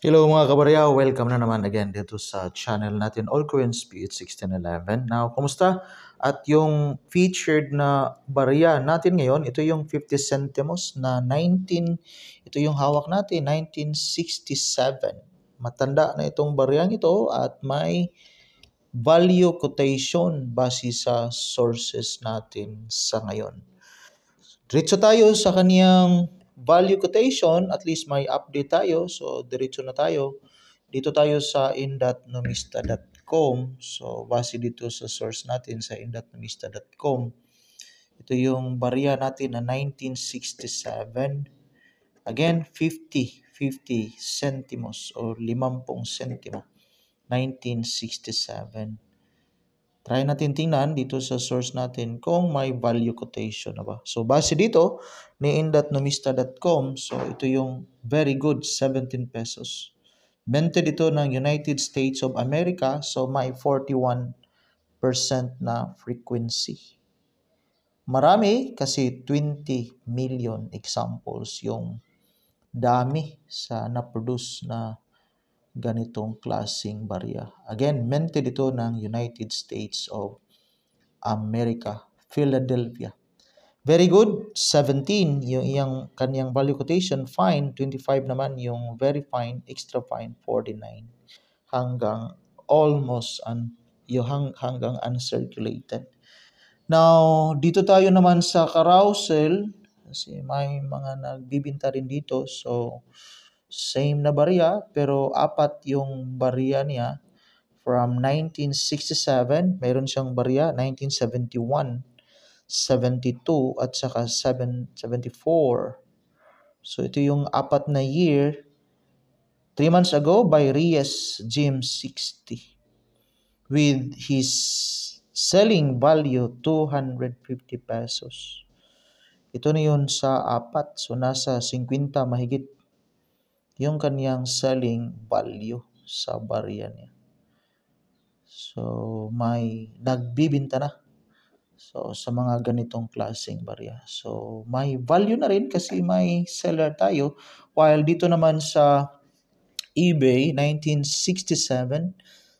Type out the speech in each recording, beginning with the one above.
Hello mga kabarya, welcome na naman again dito sa channel natin, All Korean Speed 1611. Now, kumusta? At yung featured na barya natin ngayon, ito yung 50 centimos na 19, ito yung hawak natin, 1967. Matanda na itong baryang ito at may value quotation base sa sources natin sa ngayon. Diretso tayo sa kaniyang value quotation, at least may update tayo. So, diretso na tayo. Dito tayo sa in.numista.com. So, base dito sa source natin sa in.numista.com. Ito yung barya natin na 1967. Again, 50 centimos or 50 sentimo. 1967. Try natin tingnan dito sa source natin kung may value quotation na ba. So, base dito ni in.numista.com, so ito yung very good 17 pesos. Minted ito ng United States of America, so may 41% na frequency. Marami kasi 20 million examples yung dami sa na-produce na ganitong klaseng barya. Again, minted ito ng United States of America, Philadelphia. Very good, 17 yung iyang kanyang value quotation, fine, 25 naman yung very fine, extra fine, 49 hanggang almost hanggang uncirculated. Now, dito tayo naman sa carousel kasi may mga nagbibinta rin dito. So, same na barya pero apat yung barya niya from 1967. Meron siyang barya 1971, 72 at saka 774. So, ito yung apat na year. 3 months ago by Reyes Gym 60 with his selling value 250 pesos. Ito na yun sa apat. So, nasa 50 mahigit yung kaniyang selling value sa barya niya. So, may nagbibinta na. So, sa mga ganitong klaseng barya. So, may value na rin kasi may seller tayo. While dito naman sa eBay, 1967,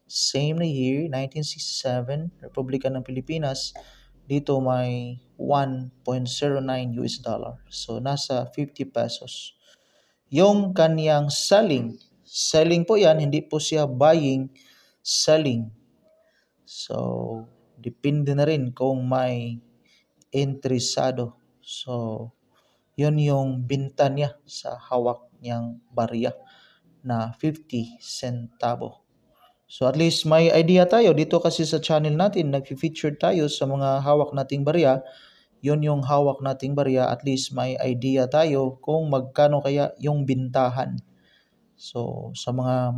same na year, 1967, Republika ng Pilipinas, dito may 1.09 US dollar. So, nasa 50 pesos. Yung kaniyang selling po yan, hindi po siya buying, selling. So, depende na rin kung may interesado. So, yun yung binta niya sa hawak niyang barya na 50 centavo. So at least may idea tayo dito kasi sa channel natin, nag-feature tayo sa mga hawak nating barya. Yun yung hawak nating barya, at least may idea tayo kung magkano kaya yung bintahan. So sa mga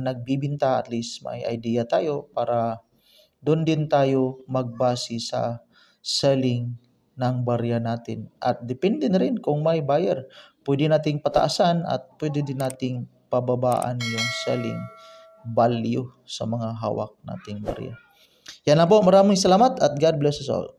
nagbibinta, at least may idea tayo para doon din tayo magbase sa selling ng barya natin. At depende na rin kung may buyer. Pwede nating pataasan at pwede din nating pababaan yung selling value sa mga hawak nating barya. Yan lang po. Maraming salamat at God bless us all.